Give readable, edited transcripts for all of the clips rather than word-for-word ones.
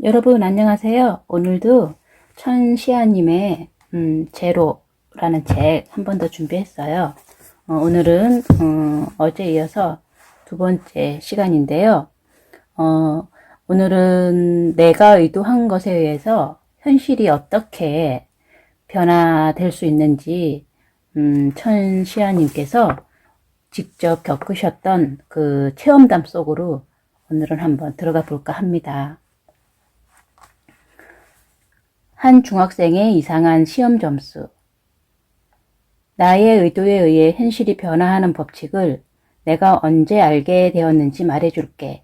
여러분 안녕하세요. 오늘도 천시아님의 제로라는 책 한 번 더 준비했어요. 오늘은 어제 이어서 두 번째 시간인데요. 오늘은 내가 의도한 것에 의해서 현실이 어떻게 변화될 수 있는지 천시아님께서 직접 겪으셨던 그 체험담 속으로 오늘은 한번 들어가 볼까 합니다. 한 중학생의 이상한 시험 점수. 나의 의도에 의해 현실이 변화하는 법칙을 내가 언제 알게 되었는지 말해줄게.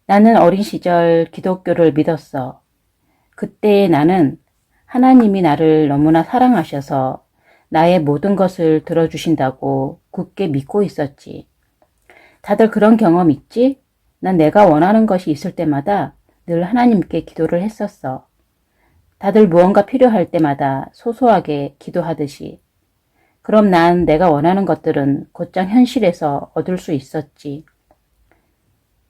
나는 어린 시절 기독교를 믿었어. 그때의 나는 하나님이 나를 너무나 사랑하셔서 나의 모든 것을 들어주신다고 굳게 믿고 있었지. 다들 그런 경험 있지? 난 내가 원하는 것이 있을 때마다 늘 하나님께 기도를 했었어. 다들 무언가 필요할 때마다 소소하게 기도하듯이. 그럼 난 내가 원하는 것들은 곧장 현실에서 얻을 수 있었지.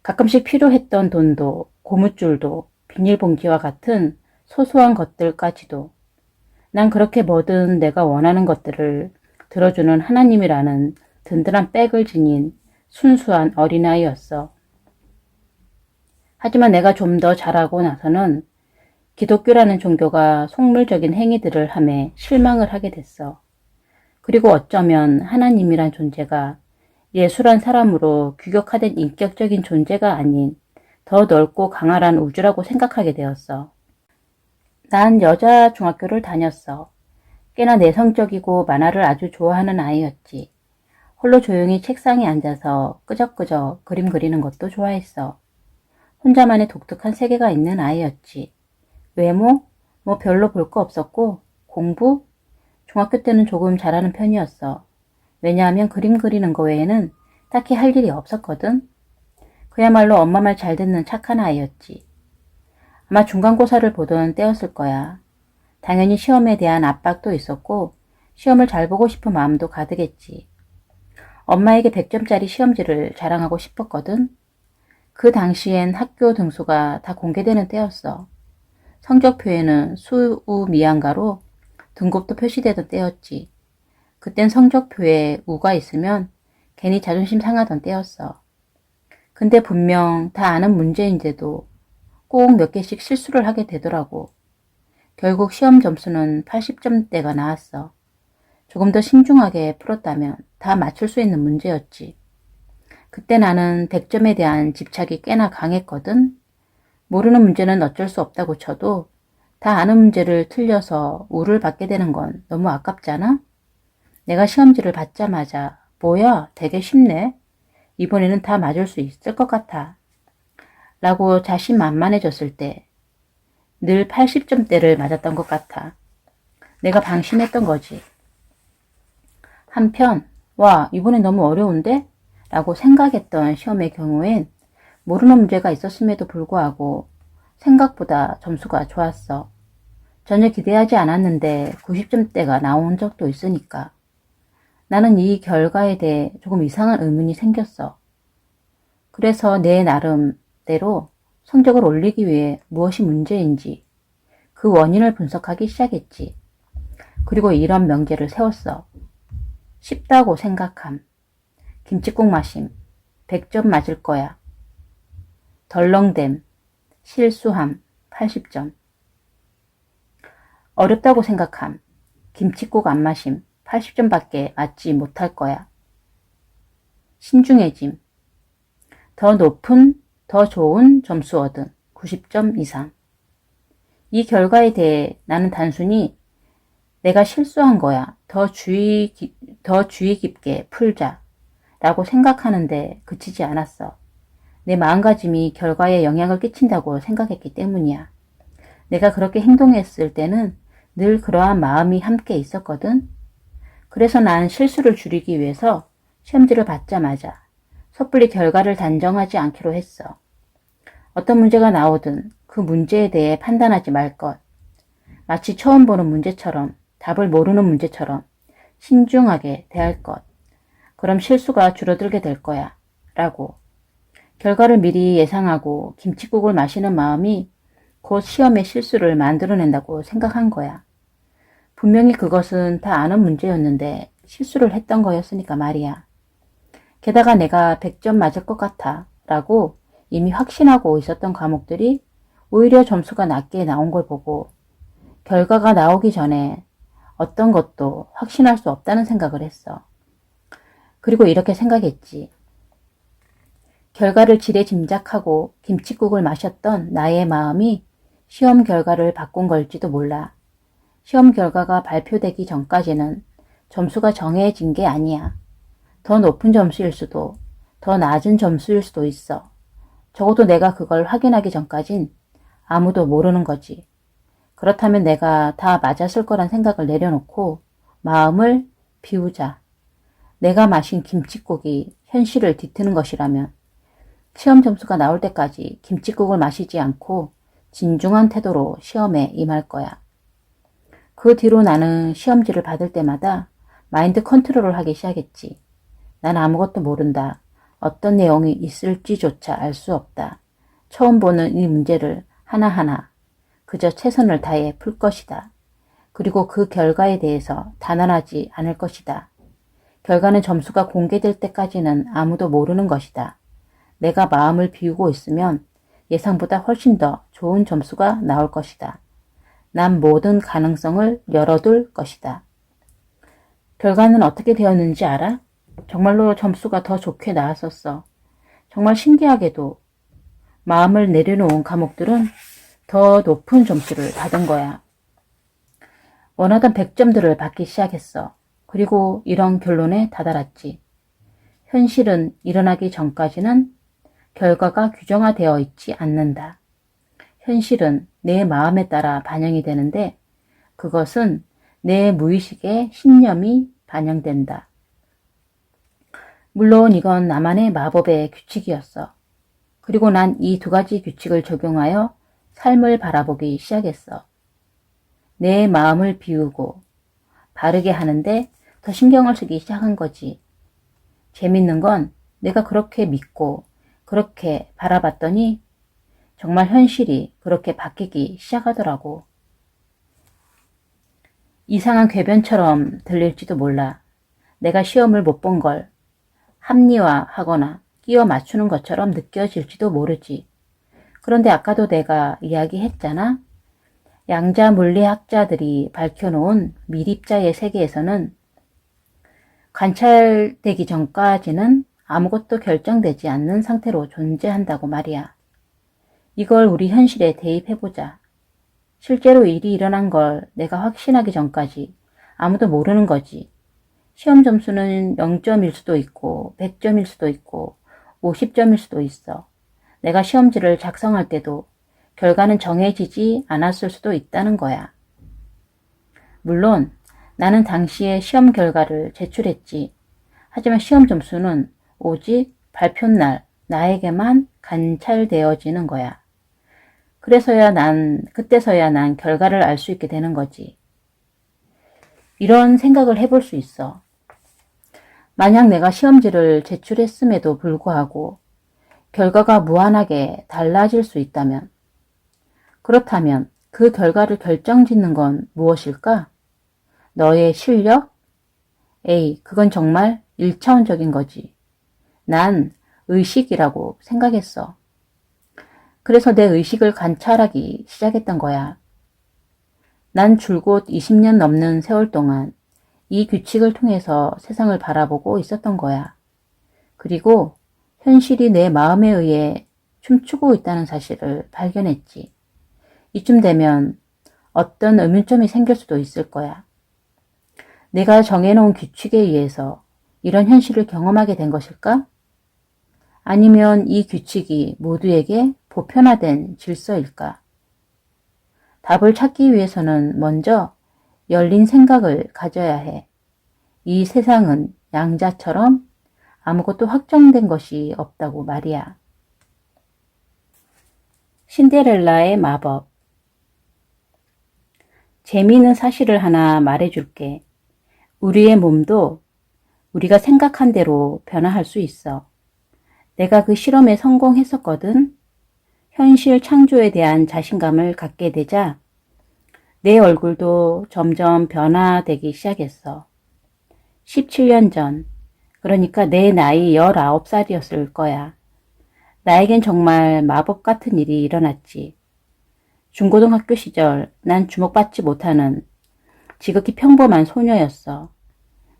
가끔씩 필요했던 돈도, 고무줄도, 비닐봉지와 같은 소소한 것들까지도. 난 그렇게 뭐든 내가 원하는 것들을 들어주는 하나님이라는 든든한 백을 지닌 순수한 어린아이였어. 하지만 내가 좀 더 자라고 나서는 기독교라는 종교가 속물적인 행위들을 하며 실망을 하게 됐어. 그리고 어쩌면 하나님이란 존재가 예술한 사람으로 규격화된 인격적인 존재가 아닌 더 넓고 강활한 우주라고 생각하게 되었어. 난 여자 중학교를 다녔어. 꽤나 내성적이고 만화를 아주 좋아하는 아이였지. 홀로 조용히 책상에 앉아서 끄적끄적 그림 그리는 것도 좋아했어. 혼자만의 독특한 세계가 있는 아이였지. 외모? 뭐 별로 볼 거 없었고, 공부? 중학교 때는 조금 잘하는 편이었어. 왜냐하면 그림 그리는 거 외에는 딱히 할 일이 없었거든. 그야말로 엄마 말 잘 듣는 착한 아이였지. 아마 중간고사를 보던 때였을 거야. 당연히 시험에 대한 압박도 있었고, 시험을 잘 보고 싶은 마음도 가득했지. 엄마에게 100점짜리 시험지를 자랑하고 싶었거든. 그 당시엔 학교 등수가 다 공개되는 때였어. 성적표에는 수우미양가로 등급도 표시되던 때였지. 그땐 성적표에 우가 있으면 괜히 자존심 상하던 때였어. 근데 분명 다 아는 문제인데도 꼭 몇 개씩 실수를 하게 되더라고. 결국 시험 점수는 80점대가 나왔어. 조금 더 신중하게 풀었다면 다 맞출 수 있는 문제였지. 그때 나는 100점에 대한 집착이 꽤나 강했거든. 모르는 문제는 어쩔 수 없다고 쳐도 다 아는 문제를 틀려서 우를 받게 되는 건 너무 아깝잖아? 내가 시험지를 받자마자 뭐야 되게 쉽네. 이번에는 다 맞을 수 있을 것 같아. 라고 자신만만해졌을 때 늘 80점대를 맞았던 것 같아. 내가 방심했던 거지. 한편 와 이번엔 너무 어려운데? 라고 생각했던 시험의 경우엔 모르는 문제가 있었음에도 불구하고 생각보다 점수가 좋았어. 전혀 기대하지 않았는데 90점대가 나온 적도 있으니까. 나는 이 결과에 대해 조금 이상한 의문이 생겼어. 그래서 내 나름대로 성적을 올리기 위해 무엇이 문제인지 그 원인을 분석하기 시작했지. 그리고 이런 명제를 세웠어. 쉽다고 생각함. 김칫국 마심. 100점 맞을 거야. 덜렁댐. 실수함. 80점. 어렵다고 생각함. 김칫국 안 마심. 80점밖에 맞지 못할 거야. 신중해짐. 더 높은, 더 좋은 점수 얻음. 90점 이상. 이 결과에 대해 나는 단순히 내가 실수한 거야. 더 주의 깊게 풀자. 라고 생각하는데 그치지 않았어. 내 마음가짐이 결과에 영향을 끼친다고 생각했기 때문이야. 내가 그렇게 행동했을 때는 늘 그러한 마음이 함께 있었거든. 그래서 난 실수를 줄이기 위해서 시험지를 받자마자 섣불리 결과를 단정하지 않기로 했어. 어떤 문제가 나오든 그 문제에 대해 판단하지 말 것. 마치 처음 보는 문제처럼, 답을 모르는 문제처럼 신중하게 대할 것. 그럼 실수가 줄어들게 될 거야. 라고. 결과를 미리 예상하고 김칫국을 마시는 마음이 곧 시험의 실수를 만들어낸다고 생각한 거야. 분명히 그것은 다 아는 문제였는데 실수를 했던 거였으니까 말이야. 게다가 내가 100점 맞을 것 같아 라고 이미 확신하고 있었던 과목들이 오히려 점수가 낮게 나온 걸 보고 결과가 나오기 전에 어떤 것도 확신할 수 없다는 생각을 했어. 그리고 이렇게 생각했지. 결과를 지레 짐작하고 김칫국을 마셨던 나의 마음이 시험 결과를 바꾼 걸지도 몰라. 시험 결과가 발표되기 전까지는 점수가 정해진 게 아니야. 더 높은 점수일 수도, 더 낮은 점수일 수도 있어. 적어도 내가 그걸 확인하기 전까진 아무도 모르는 거지. 그렇다면 내가 다 맞았을 거란 생각을 내려놓고 마음을 비우자. 내가 마신 김칫국이 현실을 뒤트는 것이라면 시험 점수가 나올 때까지 김칫국을 마시지 않고 진중한 태도로 시험에 임할 거야. 그 뒤로 나는 시험지를 받을 때마다 마인드 컨트롤을 하기 시작했지. 난 아무것도 모른다. 어떤 내용이 있을지조차 알 수 없다. 처음 보는 이 문제를 하나하나 그저 최선을 다해 풀 것이다. 그리고 그 결과에 대해서 단언하지 않을 것이다. 결과는 점수가 공개될 때까지는 아무도 모르는 것이다. 내가 마음을 비우고 있으면 예상보다 훨씬 더 좋은 점수가 나올 것이다. 난 모든 가능성을 열어둘 것이다. 결과는 어떻게 되었는지 알아? 정말로 점수가 더 좋게 나왔었어. 정말 신기하게도 마음을 내려놓은 과목들은 더 높은 점수를 받은 거야. 원하던 100점들을 받기 시작했어. 그리고 이런 결론에 다다랐지. 현실은 일어나기 전까지는 결과가 규정화되어 있지 않는다. 현실은 내 마음에 따라 반영이 되는데 그것은 내 무의식의 신념이 반영된다. 물론 이건 나만의 마법의 규칙이었어. 그리고 난 이 두 가지 규칙을 적용하여 삶을 바라보기 시작했어. 내 마음을 비우고 바르게 하는데 더 신경을 쓰기 시작한 거지. 재밌는 건 내가 그렇게 믿고 그렇게 바라봤더니 정말 현실이 그렇게 바뀌기 시작하더라고. 이상한 궤변처럼 들릴지도 몰라. 내가 시험을 못 본 걸 합리화하거나 끼워 맞추는 것처럼 느껴질지도 모르지. 그런데 아까도 내가 이야기했잖아. 양자 물리학자들이 밝혀놓은 미립자의 세계에서는 관찰되기 전까지는 아무것도 결정되지 않는 상태로 존재한다고 말이야. 이걸 우리 현실에 대입해보자. 실제로 일이 일어난 걸 내가 확신하기 전까지 아무도 모르는 거지. 시험 점수는 0점일 수도 있고 100점일 수도 있고 50점일 수도 있어. 내가 시험지를 작성할 때도 결과는 정해지지 않았을 수도 있다는 거야. 물론 나는 당시에 시험 결과를 제출했지. 하지만 시험 점수는 오직 발표날 나에게만 관찰되어지는 거야. 그때서야 난 결과를 알 수 있게 되는 거지. 이런 생각을 해볼 수 있어. 만약 내가 시험지를 제출했음에도 불구하고 결과가 무한하게 달라질 수 있다면, 그렇다면 그 결과를 결정짓는 건 무엇일까? 너의 실력? 에이, 그건 정말 1차원적인 거지. 난 의식이라고 생각했어. 그래서 내 의식을 관찰하기 시작했던 거야. 난 줄곧 20년 넘는 세월 동안 이 규칙을 통해서 세상을 바라보고 있었던 거야. 그리고 현실이 내 마음에 의해 춤추고 있다는 사실을 발견했지. 이쯤 되면 어떤 의문점이 생길 수도 있을 거야. 내가 정해놓은 규칙에 의해서 이런 현실을 경험하게 된 것일까? 아니면 이 규칙이 모두에게 보편화된 질서일까? 답을 찾기 위해서는 먼저 열린 생각을 가져야 해. 이 세상은 양자처럼 아무것도 확정된 것이 없다고 말이야. 신데렐라의 마법. 재미있는 사실을 하나 말해줄게. 우리의 몸도 우리가 생각한 대로 변화할 수 있어. 내가 그 실험에 성공했었거든. 현실 창조에 대한 자신감을 갖게 되자 내 얼굴도 점점 변화되기 시작했어. 17년 전, 그러니까 내 나이 19살이었을 거야. 나에겐 정말 마법 같은 일이 일어났지. 중고등학교 시절 난 주목받지 못하는 지극히 평범한 소녀였어.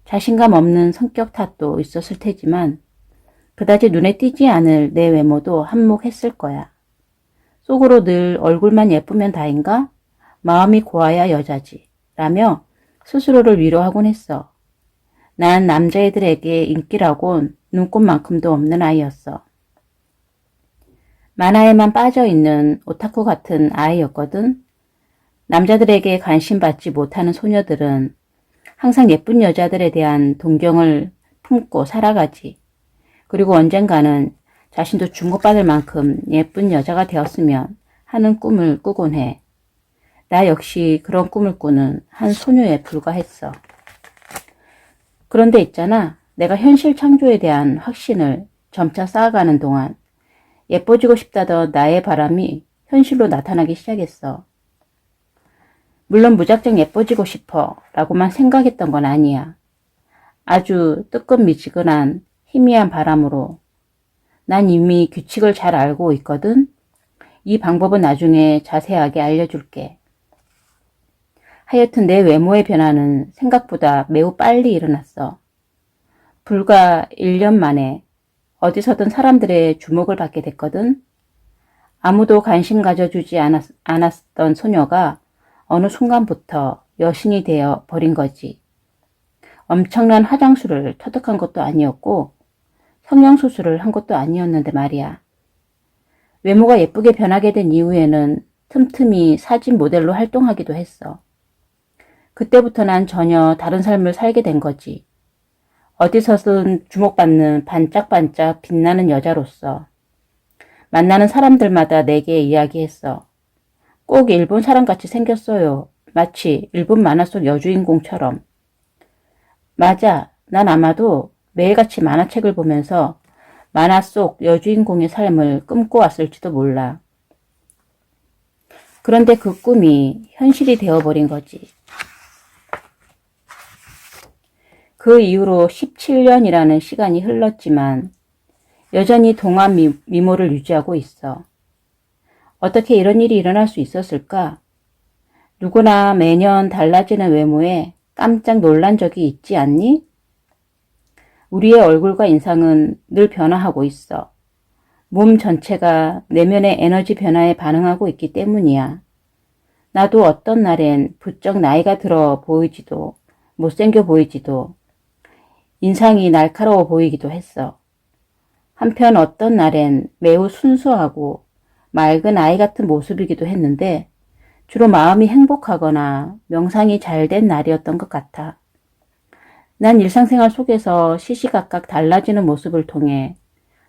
자신감 없는 성격 탓도 있었을 테지만 그다지 눈에 띄지 않을 내 외모도 한몫했을 거야. 속으로 늘 얼굴만 예쁘면 다인가? 마음이 고와야 여자지. 라며 스스로를 위로하곤 했어. 난 남자애들에게 인기라곤 눈꼽만큼도 없는 아이였어. 만화에만 빠져있는 오타쿠 같은 아이였거든. 남자들에게 관심받지 못하는 소녀들은 항상 예쁜 여자들에 대한 동경을 품고 살아가지. 그리고 언젠가는 자신도 주목받을 만큼 예쁜 여자가 되었으면 하는 꿈을 꾸곤 해. 나 역시 그런 꿈을 꾸는 한 소녀에 불과했어. 그런데 있잖아, 내가 현실 창조에 대한 확신을 점차 쌓아가는 동안 예뻐지고 싶다던 나의 바람이 현실로 나타나기 시작했어. 물론 무작정 예뻐지고 싶어 라고만 생각했던 건 아니야. 아주 뜨끈미지근한 희미한 바람으로 난 이미 규칙을 잘 알고 있거든. 이 방법은 나중에 자세하게 알려줄게. 하여튼 내 외모의 변화는 생각보다 매우 빨리 일어났어. 불과 1년 만에 어디서든 사람들의 주목을 받게 됐거든. 아무도 관심 가져주지 않았던 소녀가 어느 순간부터 여신이 되어 버린 거지. 엄청난 화장술을 터득한 것도 아니었고 성형수술을 한 것도 아니었는데 말이야. 외모가 예쁘게 변하게 된 이후에는 틈틈이 사진 모델로 활동하기도 했어. 그때부터 난 전혀 다른 삶을 살게 된 거지. 어디서든 주목받는 반짝반짝 빛나는 여자로서 만나는 사람들마다 내게 이야기했어. 꼭 일본 사람같이 생겼어요. 마치 일본 만화 속 여주인공처럼. 맞아. 난 아마도 매일같이 만화책을 보면서 만화 속 여주인공의 삶을 꿈꿔왔을지도 몰라. 그런데 그 꿈이 현실이 되어버린 거지. 그 이후로 17년이라는 시간이 흘렀지만 여전히 동안 미모를 유지하고 있어. 어떻게 이런 일이 일어날 수 있었을까? 누구나 매년 달라지는 외모에 깜짝 놀란 적이 있지 않니? 우리의 얼굴과 인상은 늘 변화하고 있어. 몸 전체가 내면의 에너지 변화에 반응하고 있기 때문이야. 나도 어떤 날엔 부쩍 나이가 들어 보이지도 못생겨 보이지도 인상이 날카로워 보이기도 했어. 한편 어떤 날엔 매우 순수하고 맑은 아이 같은 모습이기도 했는데 주로 마음이 행복하거나 명상이 잘 된 날이었던 것 같아. 난 일상생활 속에서 시시각각 달라지는 모습을 통해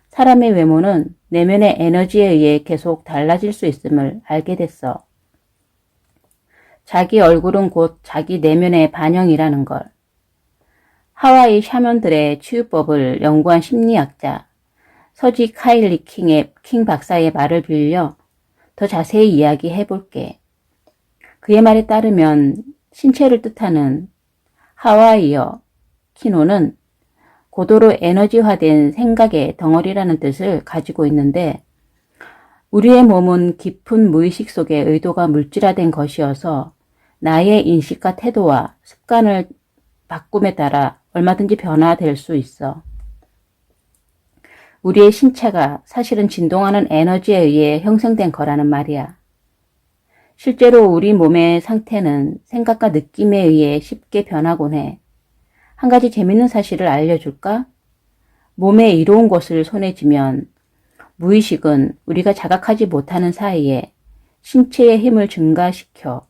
사람의 외모는 내면의 에너지에 의해 계속 달라질 수 있음을 알게 됐어. 자기 얼굴은 곧 자기 내면의 반영이라는 걸. 하와이 샤먼들의 치유법을 연구한 심리학자 서지 카일리 킹 박사의 말을 빌려 더 자세히 이야기해 볼게. 그의 말에 따르면 신체를 뜻하는 하와이어 키노는 고도로 에너지화된 생각의 덩어리라는 뜻을 가지고 있는데 우리의 몸은 깊은 무의식 속에 의도가 물질화된 것이어서 나의 인식과 태도와 습관을 바꿈에 따라 얼마든지 변화될 수 있어. 우리의 신체가 사실은 진동하는 에너지에 의해 형성된 거라는 말이야. 실제로 우리 몸의 상태는 생각과 느낌에 의해 쉽게 변하곤 해. 한 가지 재밌는 사실을 알려줄까? 몸에 이로운 것을 손에 쥐면 무의식은 우리가 자각하지 못하는 사이에 신체의 힘을 증가시켜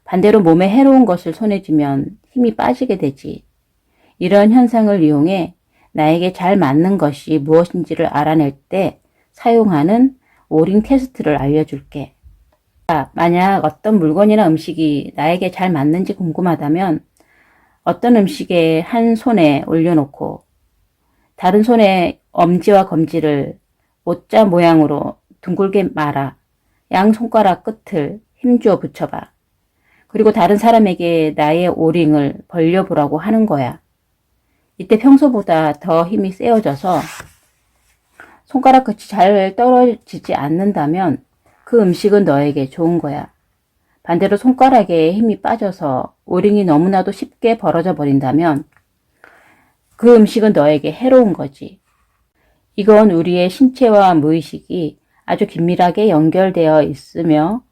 반대로 몸에 해로운 것을 손에 쥐면 힘이 빠지게 되지. 이런 현상을 이용해 나에게 잘 맞는 것이 무엇인지를 알아낼 때 사용하는 오링 테스트를 알려줄게. 만약 어떤 물건이나 음식이 나에게 잘 맞는지 궁금하다면 어떤 음식에 한 손에 올려놓고 다른 손에 엄지와 검지를 오자 모양으로 둥글게 말아. 양 손가락 끝을 힘주어 붙여봐. 그리고 다른 사람에게 나의 오링을 벌려보라고 하는 거야. 이때 평소보다 더 힘이 세어져서 손가락 끝이 잘 떨어지지 않는다면 그 음식은 너에게 좋은 거야. 반대로 손가락에 힘이 빠져서 오링이 너무나도 쉽게 벌어져 버린다면 그 음식은 너에게 해로운 거지. 이건 우리의 신체와 무의식이 아주 긴밀하게 연결되어 있으며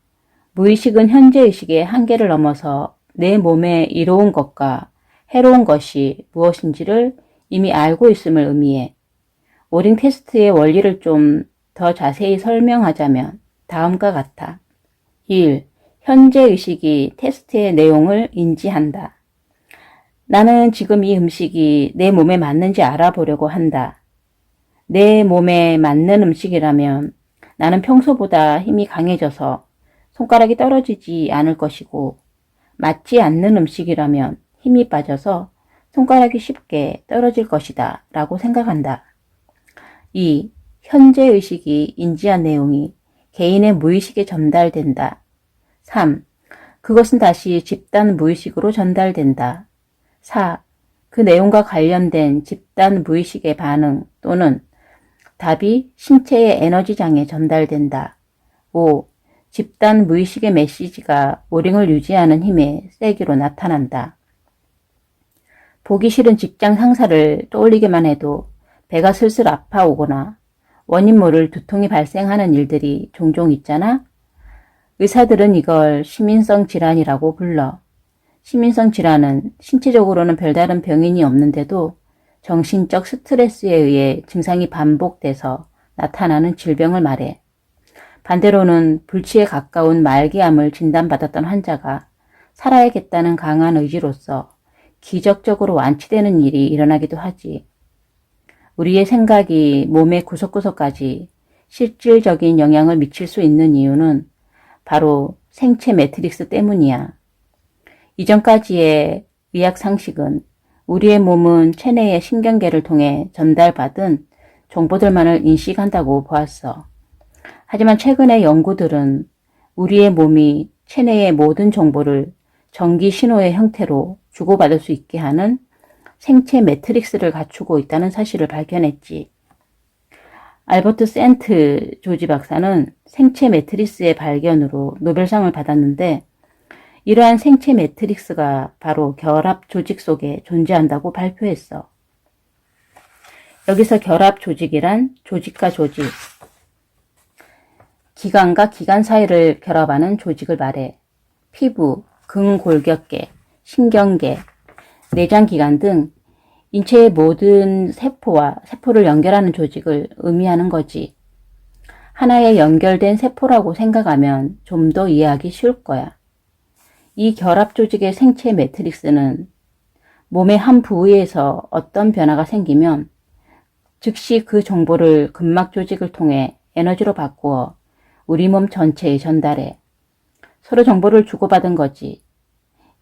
무의식은 현재의식의 한계를 넘어서 내 몸에 이로운 것과 해로운 것이 무엇인지를 이미 알고 있음을 의미해. 오링 테스트의 원리를 좀 더 자세히 설명하자면 다음과 같아. 1. 현재의식이 테스트의 내용을 인지한다. 나는 지금 이 음식이 내 몸에 맞는지 알아보려고 한다. 내 몸에 맞는 음식이라면 나는 평소보다 힘이 강해져서 손가락이 떨어지지 않을 것이고, 맞지 않는 음식이라면 힘이 빠져서 손가락이 쉽게 떨어질 것이다 라고 생각한다. 2. 현재의식이 인지한 내용이 개인의 무의식에 전달된다. 3. 그것은 다시 집단 무의식으로 전달된다. 4. 그 내용과 관련된 집단 무의식의 반응 또는 답이 신체의 에너지장에 전달된다. 5. 집단 무의식의 메시지가 오링을 유지하는 힘의 세기로 나타난다. 보기 싫은 직장 상사를 떠올리기만 해도 배가 슬슬 아파오거나 원인 모를 두통이 발생하는 일들이 종종 있잖아? 의사들은 이걸 시민성 질환이라고 불러. 시민성 질환은 신체적으로는 별다른 병인이 없는데도 정신적 스트레스에 의해 증상이 반복돼서 나타나는 질병을 말해. 반대로는 불치에 가까운 말기암을 진단받았던 환자가 살아야겠다는 강한 의지로서 기적적으로 완치되는 일이 일어나기도 하지. 우리의 생각이 몸의 구석구석까지 실질적인 영향을 미칠 수 있는 이유는 바로 생체 매트릭스 때문이야. 이전까지의 의학 상식은 우리의 몸은 체내의 신경계를 통해 전달받은 정보들만을 인식한다고 보았어. 하지만 최근의 연구들은 우리의 몸이 체내의 모든 정보를 전기 신호의 형태로 주고받을 수 있게 하는 생체 매트릭스를 갖추고 있다는 사실을 발견했지. 알버트 센트 조지 박사는 생체 매트릭스의 발견으로 노벨상을 받았는데 이러한 생체 매트릭스가 바로 결합 조직 속에 존재한다고 발표했어. 여기서 결합 조직이란 조직과 조직, 기관과 기관 사이를 결합하는 조직을 말해. 피부, 근골격계, 신경계, 내장기관 등 인체의 모든 세포와 세포를 연결하는 조직을 의미하는 거지. 하나의 연결된 세포라고 생각하면 좀 더 이해하기 쉬울 거야. 이 결합 조직의 생체 매트릭스는 몸의 한 부위에서 어떤 변화가 생기면 즉시 그 정보를 근막 조직을 통해 에너지로 바꾸어 우리 몸 전체에 전달해. 서로 정보를 주고받은 거지.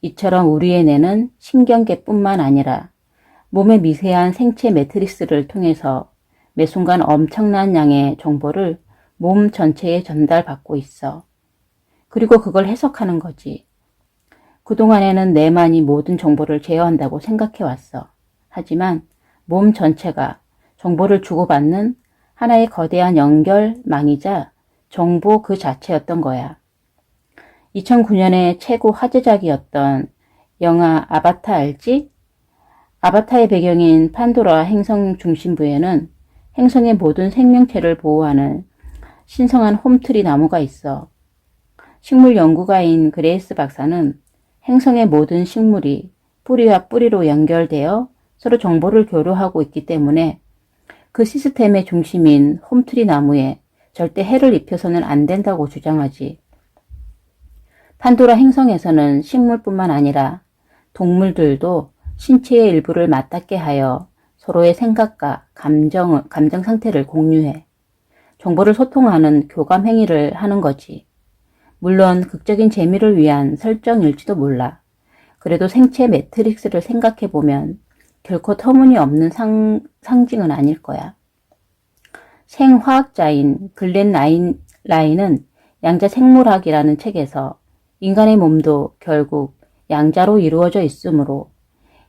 이처럼 우리의 뇌는 신경계뿐만 아니라 몸의 미세한 생체 매트릭스를 통해서 매 순간 엄청난 양의 정보를 몸 전체에 전달받고 있어. 그리고 그걸 해석하는 거지. 그동안에는 뇌만이 모든 정보를 제어한다고 생각해왔어. 하지만 몸 전체가 정보를 주고받는 하나의 거대한 연결망이자 정보 그 자체였던 거야. 2009년에 최고 화제작이었던 영화 아바타 알지? 아바타의 배경인 판도라 행성 중심부에는 행성의 모든 생명체를 보호하는 신성한 홈트리 나무가 있어. 식물 연구가인 그레이스 박사는 행성의 모든 식물이 뿌리와 뿌리로 연결되어 서로 정보를 교류하고 있기 때문에 그 시스템의 중심인 홈트리 나무에 절대 해를 입혀서는 안 된다고 주장하지. 판도라 행성에서는 식물뿐만 아니라 동물들도 신체의 일부를 맞닿게 하여 서로의 생각과 감정 상태를 공유해 정보를 소통하는 교감 행위를 하는 거지. 물론 극적인 재미를 위한 설정일지도 몰라. 그래도 생체 매트릭스를 생각해보면 결코 터무니없는 상징은 아닐 거야. 생화학자인 글렌 라인은 양자 생물학이라는 책에서 인간의 몸도 결국 양자로 이루어져 있으므로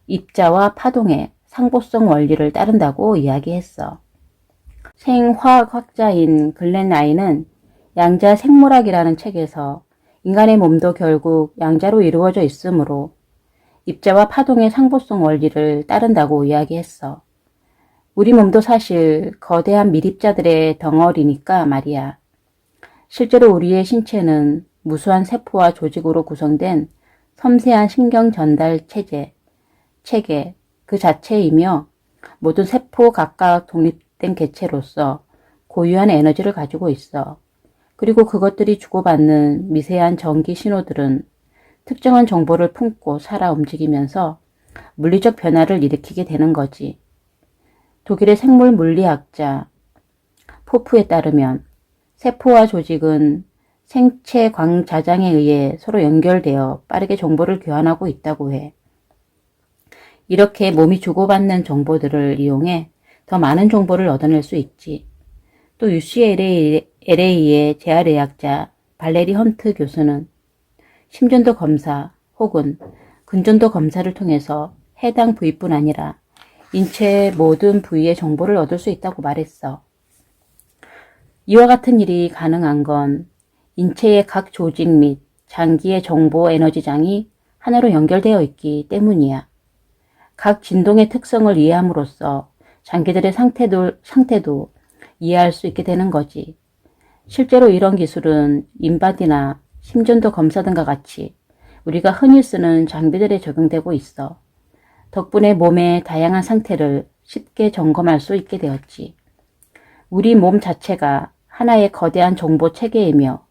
입자와 파동의 상보성 원리를 따른다고 이야기했어. 생화학자인 글렌 라인은 양자 생물학이라는 책에서 인간의 몸도 결국 양자로 이루어져 있으므로 입자와 파동의 상보성 원리를 따른다고 이야기했어. 우리 몸도 사실 거대한 밀입자들의 덩어리니까 말이야. 실제로 우리의 신체는 무수한 세포와 조직으로 구성된 섬세한 신경 전달 체계 그 자체이며 모든 세포 각각 독립된 개체로서 고유한 에너지를 가지고 있어. 그리고 그것들이 주고받는 미세한 전기 신호들은 특정한 정보를 품고 살아 움직이면서 물리적 변화를 일으키게 되는 거지. 독일의 생물 물리학자 포프에 따르면 세포와 조직은 생체 광자장에 의해 서로 연결되어 빠르게 정보를 교환하고 있다고 해. 이렇게 몸이 주고받는 정보들을 이용해 더 많은 정보를 얻어낼 수 있지. 또 UCLA의 재활의학자 발레리 헌트 교수는 심전도 검사 혹은 근전도 검사를 통해서 해당 부위뿐 아니라 인체의 모든 부위의 정보를 얻을 수 있다고 말했어. 이와 같은 일이 가능한 건 인체의 각 조직 및 장기의 정보 에너지장이 하나로 연결되어 있기 때문이야. 각 진동의 특성을 이해함으로써 장기들의 상태도 이해할 수 있게 되는 거지. 실제로 이런 기술은 인바디나 심전도 검사 등과 같이 우리가 흔히 쓰는 장비들에 적용되고 있어. 덕분에 몸의 다양한 상태를 쉽게 점검할 수 있게 되었지. 우리 몸 자체가 하나의 거대한 정보 체계이며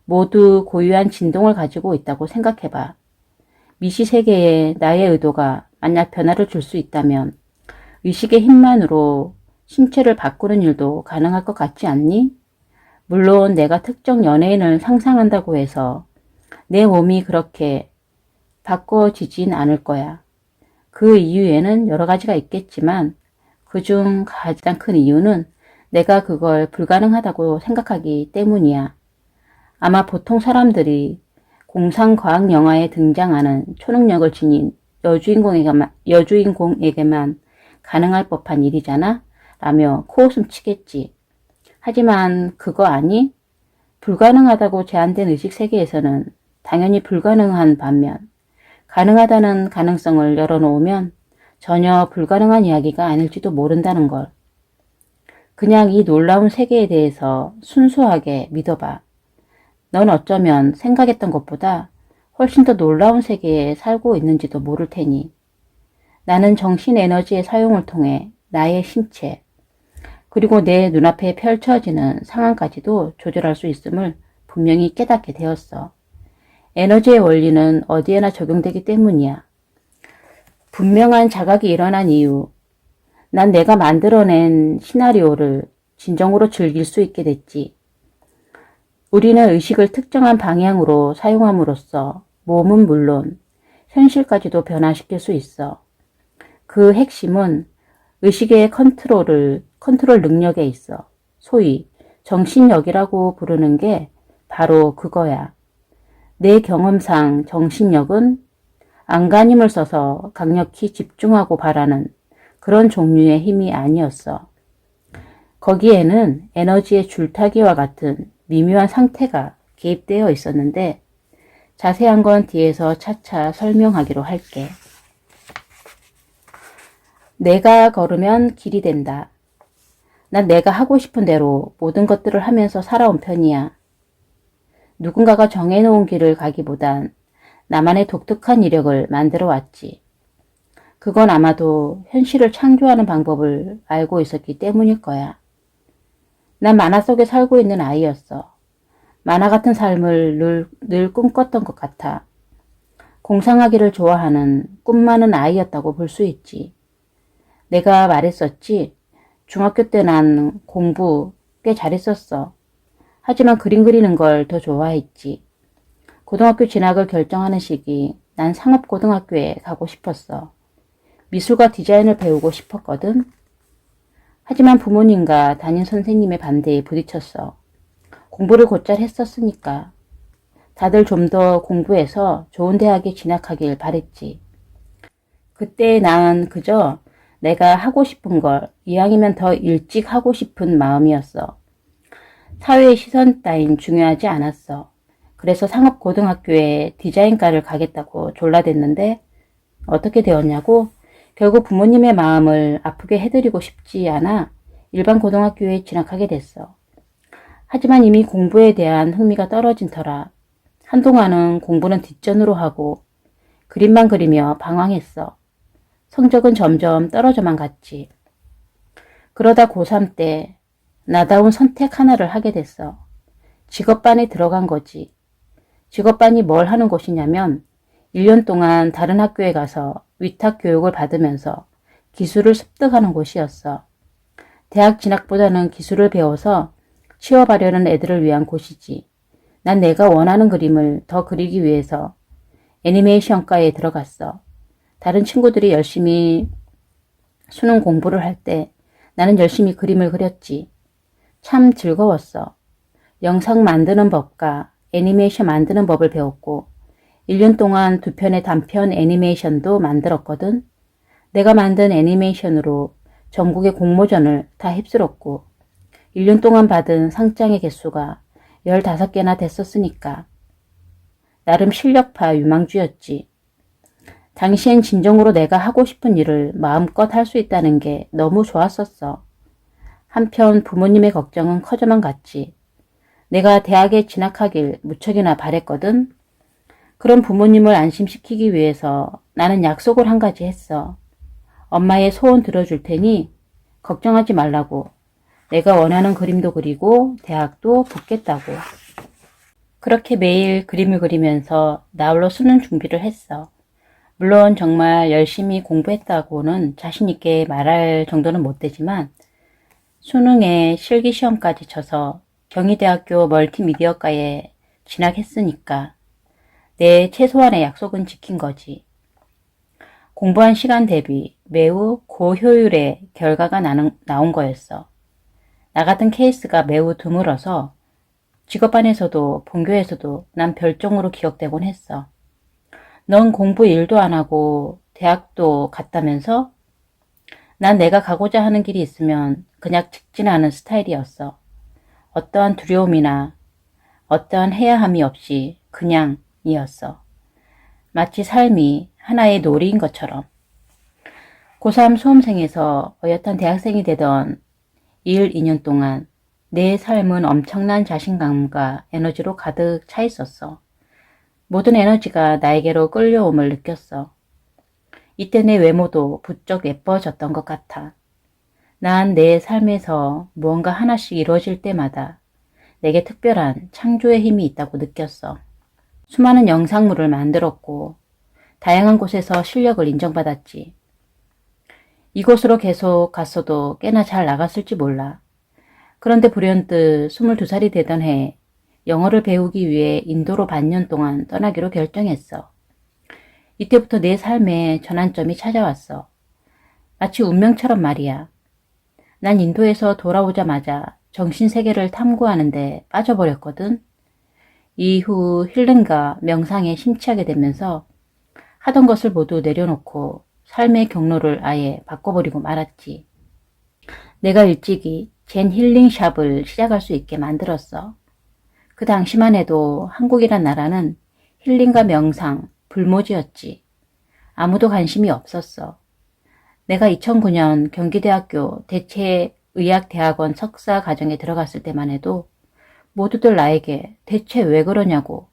모두 고유한 진동을 가지고 있다고 생각해봐. 미시 세계에 나의 의도가 만약 변화를 줄 수 있다면 의식의 힘만으로 신체를 바꾸는 일도 가능할 것 같지 않니? 물론 내가 특정 연예인을 상상한다고 해서 내 몸이 그렇게 바꿔지진 않을 거야. 그 이유에는 여러 가지가 있겠지만 그중 가장 큰 이유는 내가 그걸 불가능하다고 생각하기 때문이야. 아마 보통 사람들이 공상과학 영화에 등장하는 초능력을 지닌 여주인공에게만 가능할 법한 일이잖아? 라며 코웃음 치겠지. 하지만 그거 아니? 불가능하다고 제한된 의식세계에서는 당연히 불가능한 반면 가능하다는 가능성을 열어놓으면 전혀 불가능한 이야기가 아닐지도 모른다는 걸. 그냥 이 놀라운 세계에 대해서 순수하게 믿어봐. 넌 어쩌면 생각했던 것보다 훨씬 더 놀라운 세계에 살고 있는지도 모를 테니. 나는 정신 에너지의 사용을 통해 나의 신체, 그리고 내 눈앞에 펼쳐지는 상황까지도 조절할 수 있음을 분명히 깨닫게 되었어. 에너지의 원리는 어디에나 적용되기 때문이야. 분명한 자각이 일어난 이후 난 내가 만들어낸 시나리오를 진정으로 즐길 수 있게 됐지. 우리는 의식을 특정한 방향으로 사용함으로써 몸은 물론 현실까지도 변화시킬 수 있어. 그 핵심은 의식의 컨트롤 능력에 있어. 소위 정신력이라고 부르는 게 바로 그거야. 내 경험상 정신력은 안간힘을 써서 강력히 집중하고 바라는 그런 종류의 힘이 아니었어. 거기에는 에너지의 줄타기와 같은 미묘한 상태가 개입되어 있었는데 자세한 건 뒤에서 차차 설명하기로 할게. 내가 걸으면 길이 된다. 난 내가 하고 싶은 대로 모든 것들을 하면서 살아온 편이야. 누군가가 정해놓은 길을 가기보단 나만의 독특한 이력을 만들어 왔지. 그건 아마도 현실을 창조하는 방법을 알고 있었기 때문일 거야. 난 만화 속에 살고 있는 아이였어. 만화 같은 삶을 늘 꿈꿨던 것 같아. 공상하기를 좋아하는 꿈 많은 아이였다고 볼 수 있지. 내가 말했었지. 중학교 때 난 공부 꽤 잘했었어. 하지만 그림 그리는 걸 더 좋아했지. 고등학교 진학을 결정하는 시기 난 상업고등학교에 가고 싶었어. 미술과 디자인을 배우고 싶었거든. 하지만 부모님과 담임 선생님의 반대에 부딪혔어. 공부를 곧잘 했었으니까. 다들 좀 더 공부해서 좋은 대학에 진학하길 바랬지. 그때 난 그저 내가 하고 싶은 걸 이왕이면 더 일찍 하고 싶은 마음이었어. 사회의 시선 따윈 중요하지 않았어. 그래서 상업고등학교에 디자인과를 가겠다고 졸라댔는데 어떻게 되었냐고? 결국 부모님의 마음을 아프게 해드리고 싶지 않아 일반 고등학교에 진학하게 됐어. 하지만 이미 공부에 대한 흥미가 떨어진 터라 한동안은 공부는 뒷전으로 하고 그림만 그리며 방황했어. 성적은 점점 떨어져만 갔지. 그러다 고3 때 나다운 선택 하나를 하게 됐어. 직업반에 들어간 거지. 직업반이 뭘 하는 곳이냐면 1년 동안 다른 학교에 가서 위탁 교육을 받으면서 기술을 습득하는 곳이었어. 대학 진학보다는 기술을 배워서 취업하려는 애들을 위한 곳이지. 난 내가 원하는 그림을 더 그리기 위해서 애니메이션과에 들어갔어. 다른 친구들이 열심히 수능 공부를 할 때 나는 열심히 그림을 그렸지. 참 즐거웠어. 영상 만드는 법과 애니메이션 만드는 법을 배웠고 1년 동안 2편의 단편 애니메이션도 만들었거든. 내가 만든 애니메이션으로 전국의 공모전을 다 휩쓸었고 1년 동안 받은 상장의 개수가 15개나 됐었으니까. 나름 실력파 유망주였지. 당시엔 진정으로 내가 하고 싶은 일을 마음껏 할 수 있다는 게 너무 좋았었어. 한편 부모님의 걱정은 커져만 갔지. 내가 대학에 진학하길 무척이나 바랬거든. 그런 부모님을 안심시키기 위해서 나는 약속을 한 가지 했어. 엄마의 소원 들어줄 테니 걱정하지 말라고. 내가 원하는 그림도 그리고 대학도 붙겠다고. 그렇게 매일 그림을 그리면서 나홀로 수능 준비를 했어. 물론 정말 열심히 공부했다고는 자신있게 말할 정도는 못되지만 수능에 실기시험까지 쳐서 경희대학교 멀티미디어과에 진학했으니까 내 최소한의 약속은 지킨 거지. 공부한 시간 대비 매우 고효율의 결과가 나온 거였어. 나 같은 케이스가 매우 드물어서 직업반에서도 본교에서도 난 별종으로 기억되곤 했어. 넌 공부 일도 안 하고 대학도 갔다면서? 난 내가 가고자 하는 길이 있으면 그냥 직진하는 스타일이었어. 어떠한 두려움이나 어떠한 해야함이 없이 그냥이었어. 마치 삶이 하나의 놀이인 것처럼. 고3 수험생에서 어엿한 대학생이 되던 1, 2년 동안 내 삶은 엄청난 자신감과 에너지로 가득 차 있었어. 모든 에너지가 나에게로 끌려옴을 느꼈어. 이때 내 외모도 부쩍 예뻐졌던 것 같아. 난 내 삶에서 무언가 하나씩 이루어질 때마다 내게 특별한 창조의 힘이 있다고 느꼈어. 수많은 영상물을 만들었고 다양한 곳에서 실력을 인정받았지. 이곳으로 계속 갔어도 꽤나 잘 나갔을지 몰라. 그런데 불현듯 22살이 되던 해 영어를 배우기 위해 인도로 반년 동안 떠나기로 결정했어. 이때부터 내 삶에 전환점이 찾아왔어. 마치 운명처럼 말이야. 난 인도에서 돌아오자마자 정신세계를 탐구하는데 빠져버렸거든. 이후 힐링과 명상에 심취하게 되면서 하던 것을 모두 내려놓고 삶의 경로를 아예 바꿔버리고 말았지. 내가 일찍이 젠 힐링샵을 시작할 수 있게 만들었어. 그 당시만 해도 한국이란 나라는 힐링과 명상, 불모지였지. 아무도 관심이 없었어. 내가 2009년 경기대학교 대체의학대학원 석사 과정에 들어갔을 때만 해도 모두들 나에게 대체 왜 그러냐고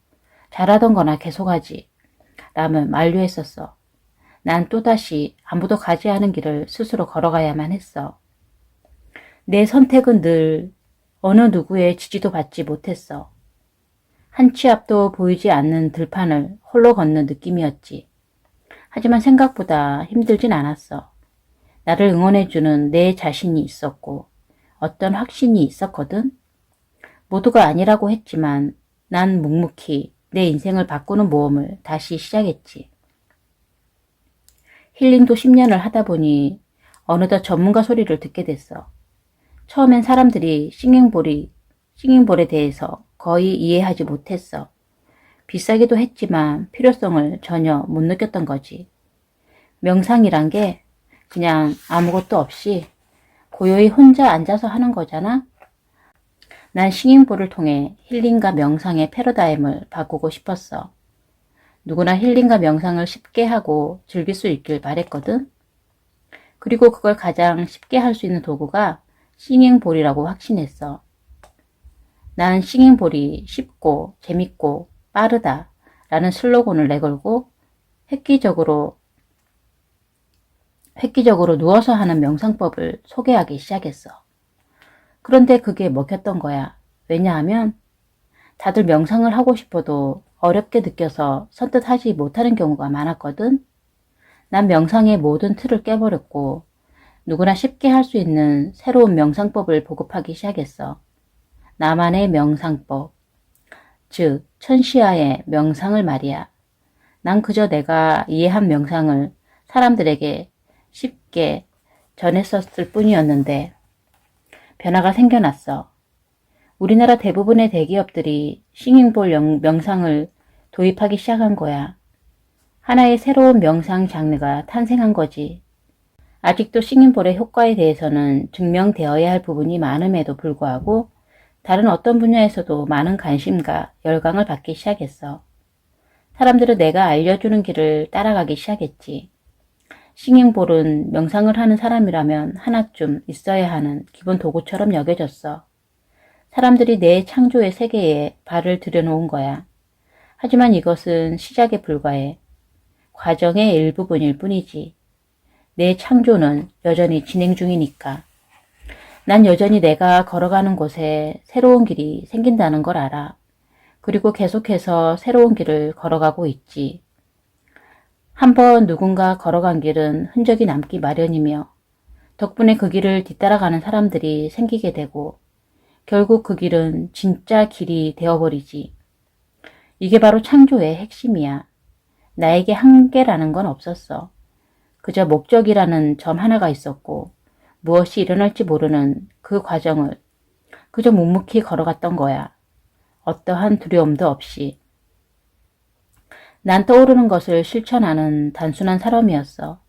잘하던 거나 계속하지 라며 만류했었어. 난 또다시 아무도 가지 않은 길을 스스로 걸어가야만 했어. 내 선택은 늘 어느 누구의 지지도 받지 못했어. 한 치 앞도 보이지 않는 들판을 홀로 걷는 느낌이었지. 하지만 생각보다 힘들진 않았어. 나를 응원해주는 내 자신이 있었고 어떤 확신이 있었거든. 모두가 아니라고 했지만 난 묵묵히 내 인생을 바꾸는 모험을 다시 시작했지. 힐링도 10년을 하다 보니 어느덧 전문가 소리를 듣게 됐어. 처음엔 사람들이 싱잉볼에 대해서 거의 이해하지 못했어. 비싸기도 했지만 필요성을 전혀 못 느꼈던 거지. 명상이란 게 그냥 아무것도 없이 고요히 혼자 앉아서 하는 거잖아. 난 싱잉볼을 통해 힐링과 명상의 패러다임을 바꾸고 싶었어. 누구나 힐링과 명상을 쉽게 하고 즐길 수 있길 바랬거든. 그리고 그걸 가장 쉽게 할 수 있는 도구가 싱잉볼이라고 확신했어. 나는 싱잉볼이 쉽고 재밌고 빠르다 라는 슬로건을 내걸고 획기적으로 누워서 하는 명상법을 소개하기 시작했어. 그런데 그게 먹혔던 거야. 왜냐하면 다들 명상을 하고 싶어도 어렵게 느껴서 선뜻 하지 못하는 경우가 많았거든. 난 명상의 모든 틀을 깨버렸고 누구나 쉽게 할 수 있는 새로운 명상법을 보급하기 시작했어. 나만의 명상법, 즉 천시아의 명상을 말이야. 난 그저 내가 이해한 명상을 사람들에게 쉽게 전했었을 뿐이었는데 변화가 생겨났어. 우리나라 대부분의 대기업들이 싱잉볼 명상을 도입하기 시작한 거야. 하나의 새로운 명상 장르가 탄생한 거지. 아직도 싱잉볼의 효과에 대해서는 증명되어야 할 부분이 많음에도 불구하고 다른 어떤 분야에서도 많은 관심과 열광을 받기 시작했어. 사람들은 내가 알려주는 길을 따라가기 시작했지. 싱잉볼은 명상을 하는 사람이라면 하나쯤 있어야 하는 기본 도구처럼 여겨졌어. 사람들이 내 창조의 세계에 발을 들여놓은 거야. 하지만 이것은 시작에 불과해. 과정의 일부분일 뿐이지. 내 창조는 여전히 진행 중이니까. 난 여전히 내가 걸어가는 곳에 새로운 길이 생긴다는 걸 알아. 그리고 계속해서 새로운 길을 걸어가고 있지. 한번 누군가 걸어간 길은 흔적이 남기 마련이며 덕분에 그 길을 뒤따라가는 사람들이 생기게 되고 결국 그 길은 진짜 길이 되어버리지. 이게 바로 창조의 핵심이야. 나에게 한계라는 건 없었어. 그저 목적이라는 점 하나가 있었고 무엇이 일어날지 모르는 그 과정을 그저 묵묵히 걸어갔던 거야. 어떠한 두려움도 없이. 난 떠오르는 것을 실천하는 단순한 사람이었어.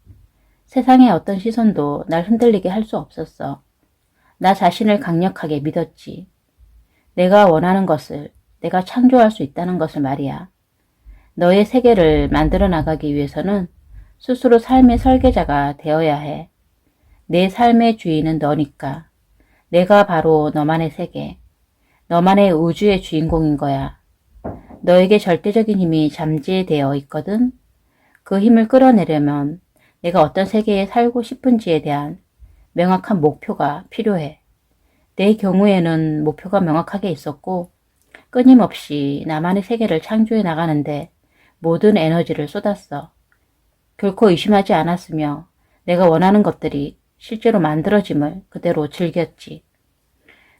세상의 어떤 시선도 날 흔들리게 할 수 없었어. 나 자신을 강력하게 믿었지. 내가 원하는 것을, 내가 창조할 수 있다는 것을 말이야. 너의 세계를 만들어 나가기 위해서는 스스로 삶의 설계자가 되어야 해. 내 삶의 주인은 너니까. 내가 바로 너만의 세계, 너만의 우주의 주인공인 거야. 너에게 절대적인 힘이 잠재되어 있거든. 그 힘을 끌어내려면 내가 어떤 세계에 살고 싶은지에 대한 명확한 목표가 필요해. 내 경우에는 목표가 명확하게 있었고 끊임없이 나만의 세계를 창조해 나가는데 모든 에너지를 쏟았어. 결코 의심하지 않았으며 내가 원하는 것들이 실제로 만들어짐을 그대로 즐겼지.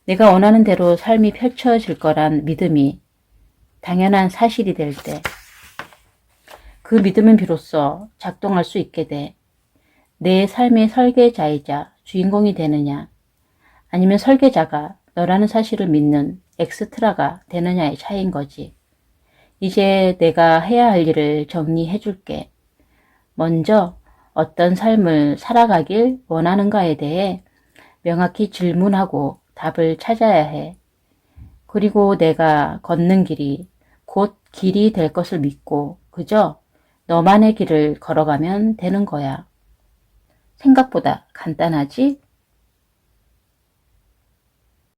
내가 원하는 대로 삶이 펼쳐질 거란 믿음이 당연한 사실이 될 때, 그 믿음은 비로소 작동할 수 있게 돼. 내 삶의 설계자이자 주인공이 되느냐, 아니면 설계자가 너라는 사실을 믿는 엑스트라가 되느냐의 차이인 거지. 이제 내가 해야 할 일을 정리해 줄게. 먼저 어떤 삶을 살아가길 원하는가에 대해 명확히 질문하고 답을 찾아야 해. 그리고 내가 걷는 길이 곧 길이 될 것을 믿고 그저 너만의 길을 걸어가면 되는 거야. 생각보다 간단하지?